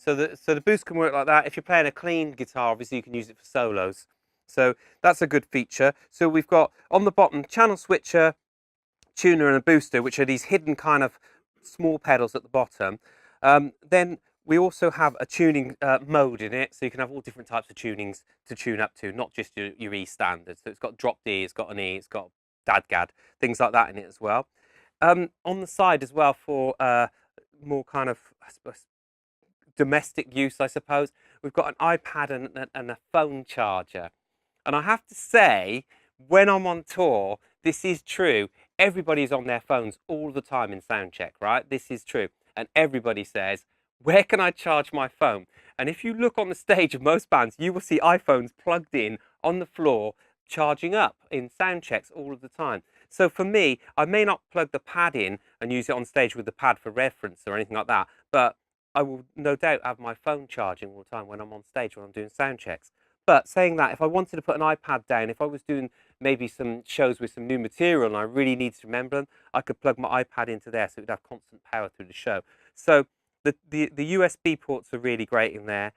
So the boost can work like that. If you're playing a clean guitar, obviously you can use it for solos. So that's a good feature. So we've got on the bottom channel switcher, tuner and a booster, which are these hidden kind of small pedals at the bottom. Then we also have a tuning mode in it, so you can have all different types of tunings to tune up to, not just your E standard. So it's got drop D, it's got an E, it's got dadgad, things like that in it as well. On the side as well for more kind of, I suppose, domestic use, I suppose, we've got an iPad and a phone charger. And I have to say, when I'm on tour, this is true. Everybody's on their phones all the time in soundcheck, right? This is true. And everybody says, where can I charge my phone? And if you look on the stage of most bands, you will see iPhones plugged in on the floor, charging up in sound checks all of the time. So for me, I may not plug the pad in and use it on stage with the pad for reference or anything like that, but I will no doubt have my phone charging all the time when I'm on stage, when I'm doing sound checks. But saying that, if I wanted to put an iPad down, if I was doing maybe some shows with some new material and I really needed to remember them, I could plug my iPad into there so it would have constant power through the show. So the USB ports are really great in there.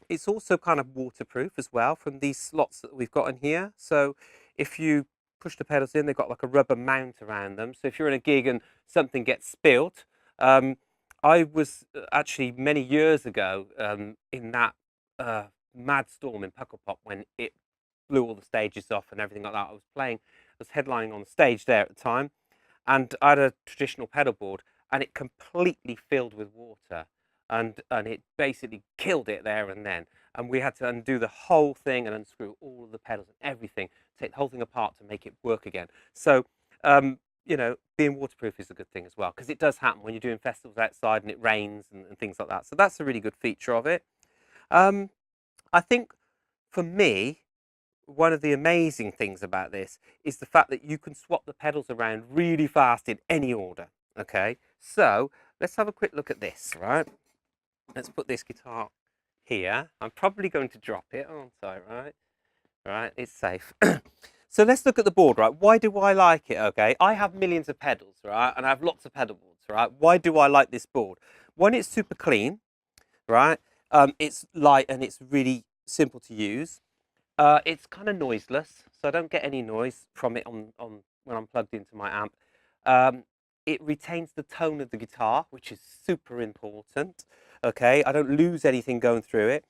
It's also kind of waterproof as well from these slots that we've got in here. So if you push the pedals in, they've got like a rubber mount around them. So if you're in a gig and something gets spilt, I was actually many years ago in that mad storm in Pukkelpop when it blew all the stages off and everything like that. I was headlining on the stage there at the time, and I had a traditional pedal board, and it completely filled with water, and it basically killed it there and then. And we had to undo the whole thing and unscrew all of the pedals and everything, take the whole thing apart to make it work again. So, you know, being waterproof is a good thing as well, because it does happen when you're doing festivals outside and it rains and things like that. So that's a really good feature of it. I think for me, one of the amazing things about this is the fact that you can swap the pedals around really fast in any order. Okay, so let's have a quick look at this, right? Let's put this guitar here. I'm probably going to drop it, aren't I, right? Right, it's safe. So let's look at the board, right? Why do I like it, okay? I have millions of pedals, right? And I have lots of pedal boards, right? Why do I like this board? One, it's super clean, right? It's light and it's really simple to use. It's kind of noiseless, so I don't get any noise from it on when I'm plugged into my amp. It retains the tone of the guitar, which is super important. Okay, I don't lose anything going through it.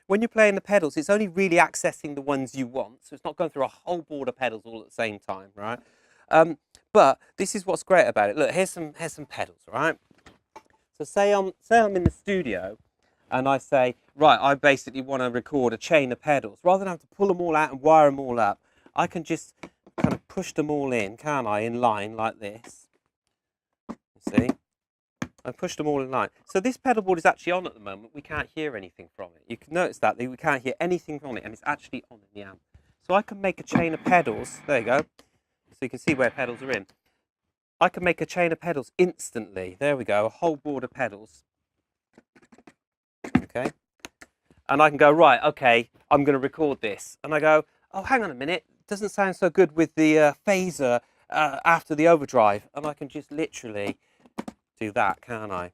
When you're playing the pedals, it's only really accessing the ones you want, so it's not going through a whole board of pedals all at the same time, right? But this is what's great about it. Look, here's some pedals, right? So say I'm in the studio, and I say, right, I basically want to record a chain of pedals. Rather than have to pull them all out and wire them all up, I can just kind of push them all in, can't I, in line like this. You see? I pushed them all in line. So this pedal board is actually on at the moment. We can't hear anything from it. You can notice that we can't hear anything from it, and it's actually on in the amp. So I can make a chain of pedals. There you go. So you can see where pedals are in. I can make a chain of pedals instantly. There we go, a whole board of pedals. Okay. And I can go, right, okay, I'm going to record this. And I go, oh, hang on a minute. It doesn't sound so good with the phaser after the overdrive. And I can just literally do that, can't I?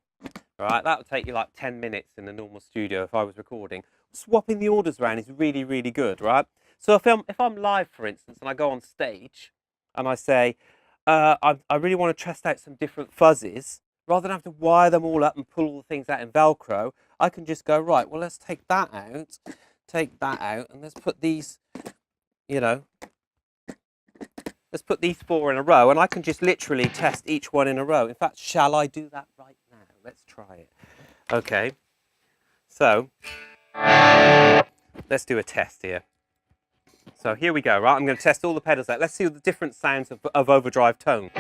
Right, that would take you like 10 minutes in a normal studio if I was recording. Swapping the orders around is really, really good, right? So if I'm live, for instance, and I go on stage and I say, I really want to test out some different fuzzes, rather than have to wire them all up and pull all the things out in Velcro, I can just go, right, well, let's take that out, and let's put these, you know, let's put these 4 in a row, and I can just literally test each one in a row. In fact, shall I do that right now? Let's try it. Okay, so let's do a test here. So here we go, right? I'm going to test all the pedals out. Let's see the different sounds of overdrive tone.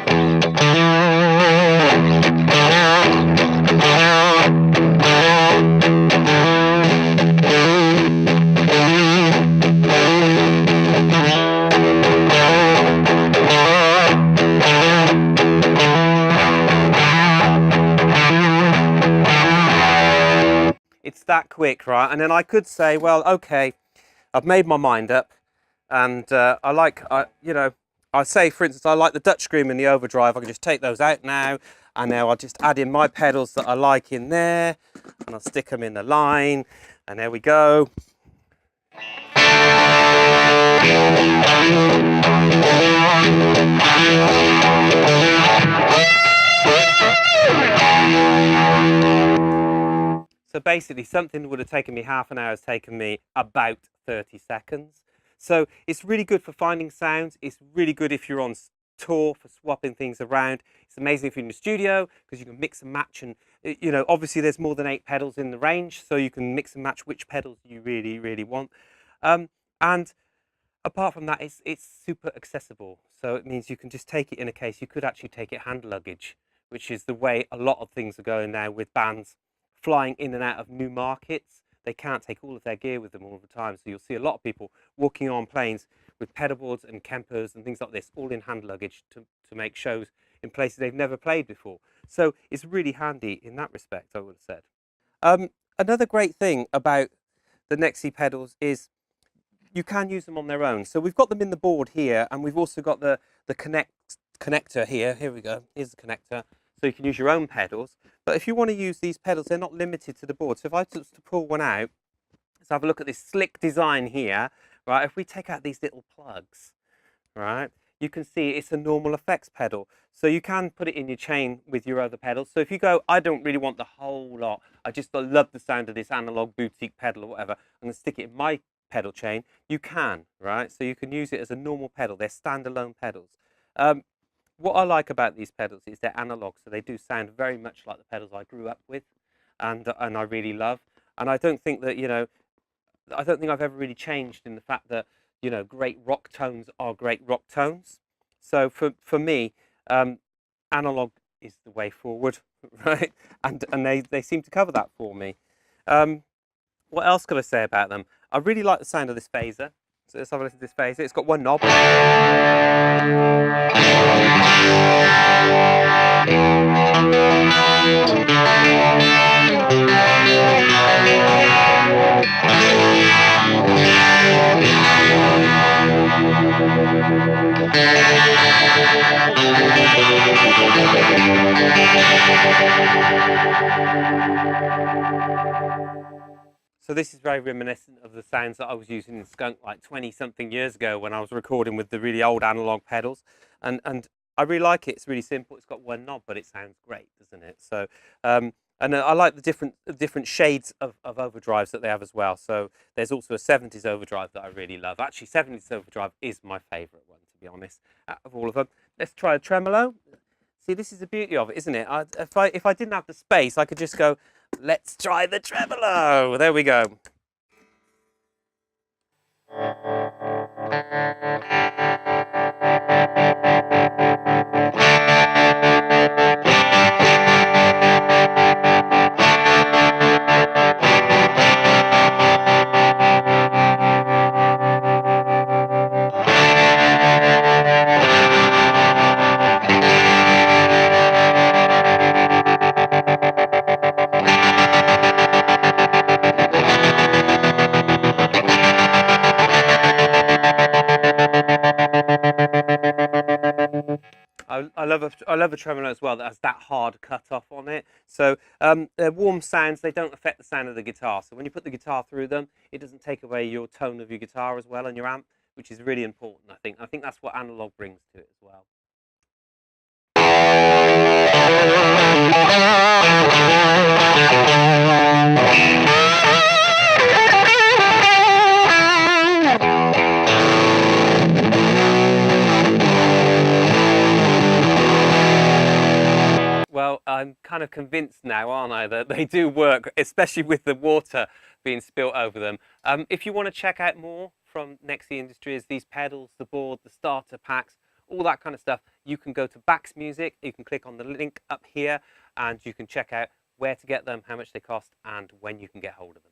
It's that quick, right? And then I could say, well, okay, I've made my mind up, and you know, I say, for instance, I like the Dutch Scream and the overdrive. I can just take those out now. And now I'll just add in my pedals that I like in there, and I'll stick them in the line, and there we go. So basically something that would have taken me half an hour has taken me about 30 seconds. So it's really good for finding sounds. It's really good if you're on tour for swapping things around. It's amazing if you're in the studio because you can mix and match, and you know, obviously there's more than 8 pedals in the range, so you can mix and match which pedals you really want. And apart from that, it's super accessible. So it means you can just take it in a case. You could actually take it hand luggage, which is the way a lot of things are going now with bands flying in and out of new markets. They can't take all of their gear with them all the time. So you'll see a lot of people walking on planes with pedal boards and Kempers and things like this, all in hand luggage to make shows in places they've never played before. So it's really handy in that respect, I would have said. Another great thing about the Nexi pedals is you can use them on their own. So we've got them in the board here, and we've also got the connector here. Here we go. Here's the connector. So you can use your own pedals. But if you want to use these pedals, they're not limited to the board. So if I was to pull one out, let's have a look at this slick design here, right? If we take out these little plugs, right, you can see it's a normal effects pedal. So you can put it in your chain with your other pedals. So if you go, I don't really want the whole lot, I just love the sound of this analog boutique pedal or whatever, I'm going to stick it in my pedal chain, you can, right? So you can use it as a normal pedal. They're standalone pedals. What I like about these pedals is they're analog, so they do sound very much like the pedals I grew up with, and I really love. And I don't think that, you know, I don't think I've ever really changed in the fact that, you know, great rock tones are great rock tones. So for me, analog is the way forward, right? And they seem to cover that for me. What else could I say about them? I really like the sound of this phaser. So let's have a listen to this phaser. It's got one knob. So this is very reminiscent of the sounds that I was using in Skunk like 20-something years ago when I was recording with the really old analog pedals. And I really like it. It's really simple. It's got one knob, but it sounds great, doesn't it? So, and I like the different shades of overdrives that they have as well. So there's also a 70s overdrive that I really love. Actually, 70s overdrive is my favorite one, to be honest, out of all of them. Let's try a tremolo. See, this is the beauty of it, isn't it? If I didn't have the space, I could just go, let's try the tremolo. There we go. I love a tremolo as well that has that hard cut off on it. So they're warm sounds. They don't affect the sound of the guitar. So when you put the guitar through them, it doesn't take away your tone of your guitar as well and your amp, which is really important, I think. I think that's what analog brings to it as well. Well, I'm kind of convinced now, aren't I, that they do work, especially with the water being spilt over them. If you want to check out more from Nexi Industries, these pedals, the board, the starter packs, all that kind of stuff, you can go to Bax Music. You can click on the link up here and you can check out where to get them, how much they cost, and when you can get hold of them.